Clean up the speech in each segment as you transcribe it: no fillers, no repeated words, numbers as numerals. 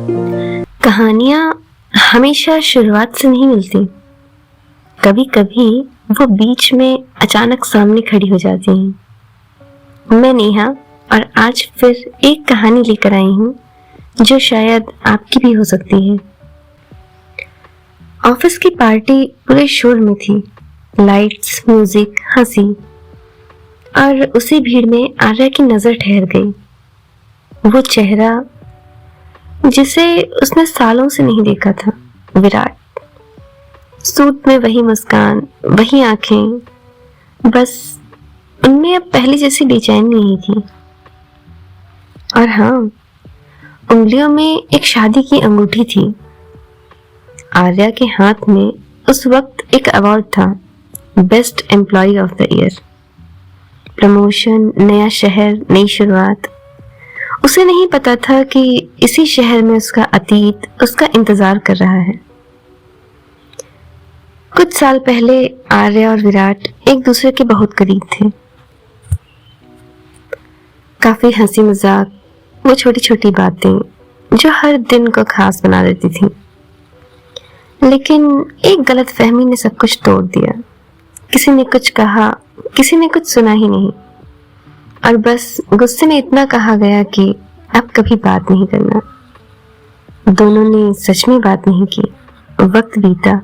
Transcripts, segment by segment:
कहानियां हमेशा शुरुआत से नहीं मिलती, कभी कभी वो बीच में अचानक सामने खड़ी हो जाती हैं। मैं नेहा और आज फिर एक कहानी लेकर आई हूँ जो शायद आपकी भी हो सकती है। ऑफिस की पार्टी पूरे शोर में थी, लाइट्स, म्यूजिक, हंसी, और उसी भीड़ में आर्या की नजर ठहर गई। वो चेहरा जिसे उसने सालों से नहीं देखा था, विराट। सूट में वही मुस्कान, वही आंखें, बस उनमें अब पहले जैसी बेचैनी नहीं थी। और हाँ, उंगलियों में एक शादी की अंगूठी थी। आर्या के हाथ में उस वक्त एक अवार्ड था, best employee of the year. Promotion, नया शहर, नई शुरुआत। उसे नहीं पता था कि इसी शहर में उसका अतीत उसका इंतजार कर रहा है। कुछ साल पहले आर्या और विराट एक दूसरे के बहुत करीब थे। काफी हंसी मजाक, वो छोटी छोटी बातें जो हर दिन को खास बना देती थी। लेकिन एक गलत फहमी ने सब कुछ तोड़ दिया। किसी ने कुछ कहा, किसी ने कुछ सुना ही नहीं, और बस गुस्से में इतना कहा गया कि अब कभी बात नहीं करना। दोनों ने सच में बात नहीं की। वक्त बीता,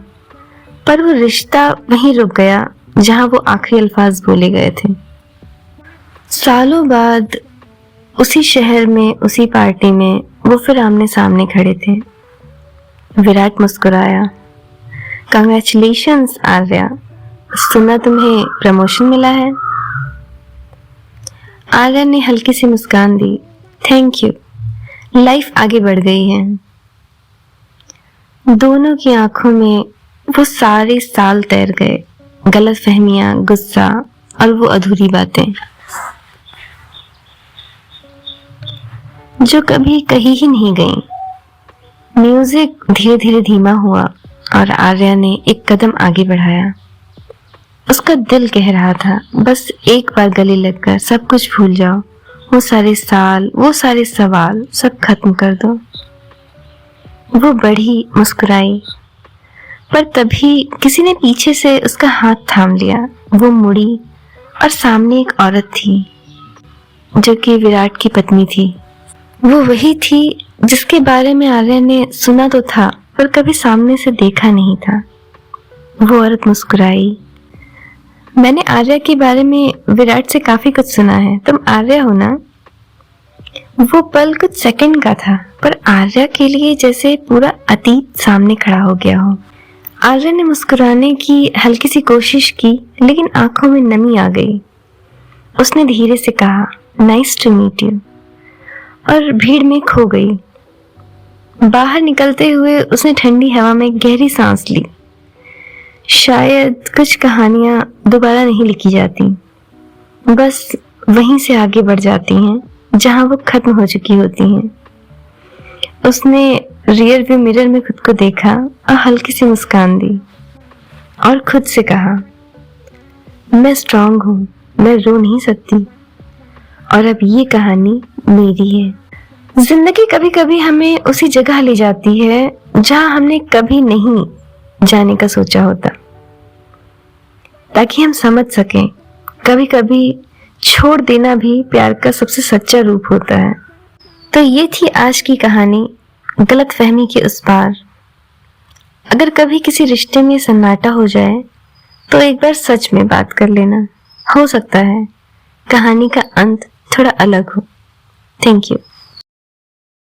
पर वो रिश्ता वहीं रुक गया जहां वो आखिरी अल्फाज बोले गए थे। सालों बाद उसी शहर में, उसी पार्टी में वो फिर आमने सामने खड़े थे। विराट मुस्कुराया, कांग्रेचुलेशंस आर्या, सुना तुम्हें प्रमोशन मिला है। आर्या ने हल्की सी मुस्कान दी, थैंक यू, लाइफ आगे बढ़ गई है। दोनों की आंखों में वो सारे साल तैर गए, गलत फहमियां, गुस्सा और वो अधूरी बातें जो कभी कही ही नहीं गई। म्यूजिक धीरे धीरे धीमा हुआ और आर्या ने एक कदम आगे बढ़ाया। उसका दिल कह रहा था, बस एक बार गले लगकर सब कुछ भूल जाओ, वो सारे साल, वो सारे सवाल सब खत्म कर दो। वो बढ़ी, मुस्कुराई, पर तभी किसी ने पीछे से उसका हाथ थाम लिया। वो मुड़ी और सामने एक औरत थी जो कि विराट की पत्नी थी। वो वही थी जिसके बारे में आर्या ने सुना तो था, पर कभी सामने से देखा नहीं था। वो औरत मुस्कुराई, मैंने आर्या के बारे में विराट से काफी कुछ सुना है, तुम आर्या हो ना? वो पल कुछ सेकंड का था, पर आर्या के लिए जैसे पूरा अतीत सामने खड़ा हो गया हो। आर्या ने मुस्कुराने की हल्की सी कोशिश की, लेकिन आंखों में नमी आ गई। उसने धीरे से कहा, नाइस टू मीट यू, और भीड़ में खो गई। बाहर निकलते हुए उसने ठंडी हवा में गहरी सांस ली। शायद कुछ कहानियां दोबारा नहीं लिखी जाती, बस वहीं से आगे बढ़ जाती हैं जहां वो खत्म हो चुकी होती हैं। उसने रियर व्यू मिरर में खुद को देखा और हल्की सी मुस्कान दी और खुद से कहा, मैं स्ट्रांग हूं, मैं रो नहीं सकती, और अब ये कहानी मेरी है। जिंदगी कभी कभी हमें उसी जगह ले जाती है जहां हमने कभी नहीं जाने का सोचा होता, ताकि हम समझ सकें कभी कभी छोड़ देना भी प्यार का सबसे सच्चा रूप होता है। तो ये थी आज की कहानी, गलत फहमी के उस पार। अगर कभी किसी रिश्ते में सन्नाटा हो जाए तो एक बार सच में बात कर लेना, हो सकता है कहानी का अंत थोड़ा अलग हो। Thank you.